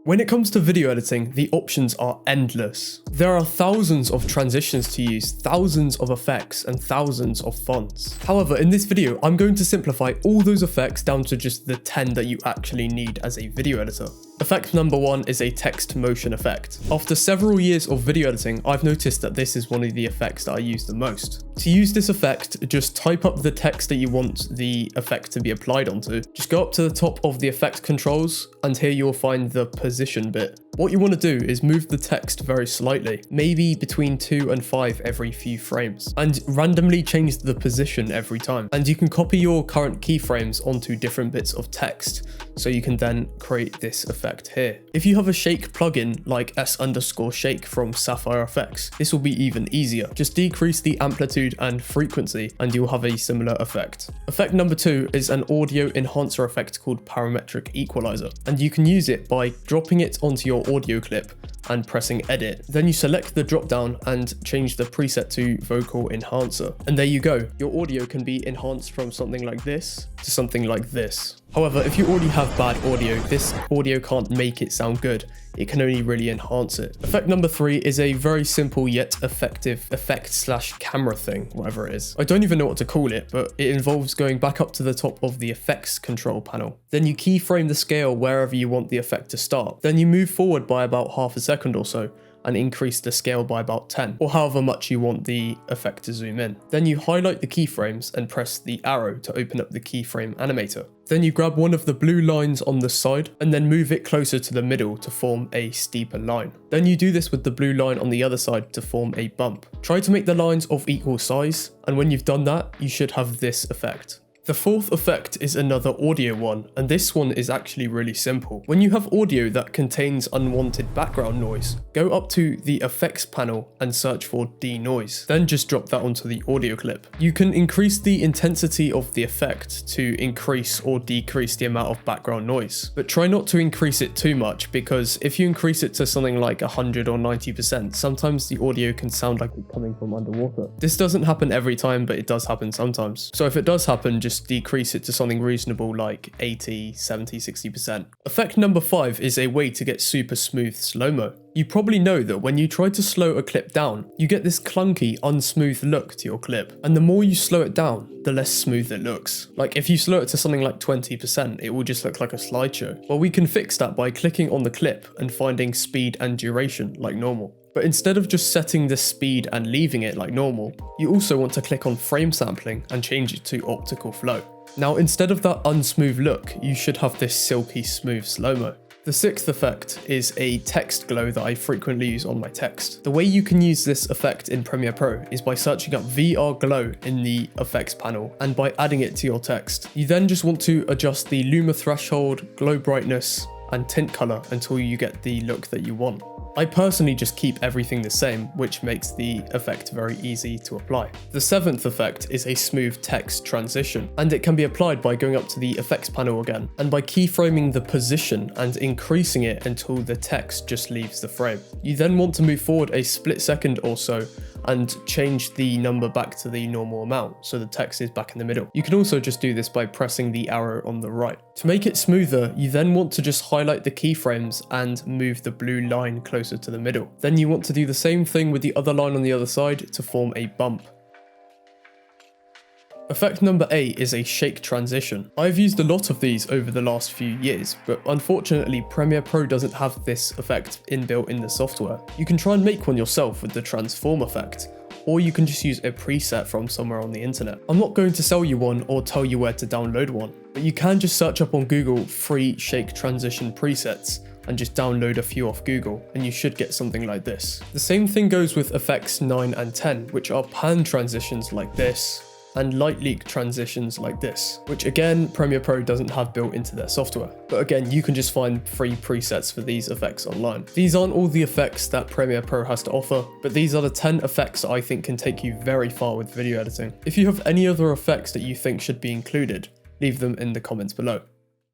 When it comes to video editing, the options are endless. There are thousands of transitions to use, thousands of effects, and thousands of fonts. However, in this video, I'm going to simplify all those effects down to just the 10 that you actually need as a video editor. Effect number 1 is a text motion effect. After several years of video editing, I've noticed that this is one of the effects that I use the most. To use this effect, just type up the text that you want the effect to be applied onto. Just go up to the top of the effect controls, and here you'll find the position bit. What you want to do is move the text very slightly, maybe between 2 and 5 every few frames, and randomly change the position every time. And you can copy your current keyframes onto different bits of text, so you can then create this effect here. If you have a shake plugin like s_shake from Sapphire Effects, this will be even easier. Just decrease the amplitude and frequency and you'll have a similar effect. Effect number 2 is an audio enhancer effect called parametric equalizer, and you can use it by dropping it onto your audio clip and pressing edit. Then you select the drop down and change the preset to vocal enhancer. And there you go. Your audio can be enhanced from something like this to something like this. However, if you already have bad audio, this audio can't make it sound good. It can only really enhance it. Effect number 3 is a very simple yet effective effect/camera thing, whatever it is. I don't even know what to call it, but it involves going back up to the top of the effects control panel. Then you keyframe the scale wherever you want the effect to start. Then you move forward by about half a second or so, and increase the scale by about 10, or however much you want the effect to zoom in. Then you highlight the keyframes and press the arrow to open up the keyframe animator. Then you grab one of the blue lines on the side and then move it closer to the middle to form a steeper line. Then you do this with the blue line on the other side to form a bump. Try to make the lines of equal size, and when you've done that, you should have this effect. The fourth effect is another audio one, and this one is actually really simple. When you have audio that contains unwanted background noise, go up to the effects panel and search for denoise. Then just drop that onto the audio clip. You can increase the intensity of the effect to increase or decrease the amount of background noise, but try not to increase it too much, because if you increase it to something like 100 or 90%, sometimes the audio can sound like it's coming from underwater. This doesn't happen every time, but it does happen sometimes. So if it does happen, just decrease it to something reasonable like 80, 70, 60%. Effect number 5 is a way to get super smooth slow-mo. You probably know that when you try to slow a clip down, you get this clunky, unsmooth look to your clip. And the more you slow it down, the less smooth it looks. Like if you slow it to something like 20%, it will just look like a slideshow. Well, we can fix that by clicking on the clip and finding speed and duration like normal. But instead of just setting the speed and leaving it like normal, you also want to click on frame sampling and change it to optical flow. Now, instead of that unsmooth look, you should have this silky smooth slow-mo. The sixth effect is a text glow that I frequently use on my text. The way you can use this effect in Premiere Pro is by searching up VR glow in the effects panel and by adding it to your text. You then just want to adjust the luma threshold, glow brightness, and tint color until you get the look that you want. I personally just keep everything the same, which makes the effect very easy to apply. The seventh effect is a smooth text transition, and it can be applied by going up to the effects panel again, and by keyframing the position and increasing it until the text just leaves the frame. You then want to move forward a split second or so and change the number back to the normal amount, so the text is back in the middle. You can also just do this by pressing the arrow on the right. To make it smoother, you then want to just highlight the keyframes and move the blue line closer to the middle. Then you want to do the same thing with the other line on the other side to form a bump. Effect number 8 is a shake transition. I've used a lot of these over the last few years, but unfortunately Premiere Pro doesn't have this effect inbuilt in the software. You can try and make one yourself with the transform effect, or you can just use a preset from somewhere on the internet. I'm not going to sell you one or tell you where to download one, but you can just search up on Google free shake transition presets and just download a few off Google, and you should get something like this. The same thing goes with effects 9 and 10, which are pan transitions like this, and light leak transitions like this, which again, Premiere Pro doesn't have built into their software. But again, you can just find free presets for these effects online. These aren't all the effects that Premiere Pro has to offer, but these are the 10 effects that I think can take you very far with video editing. If you have any other effects that you think should be included, leave them in the comments below.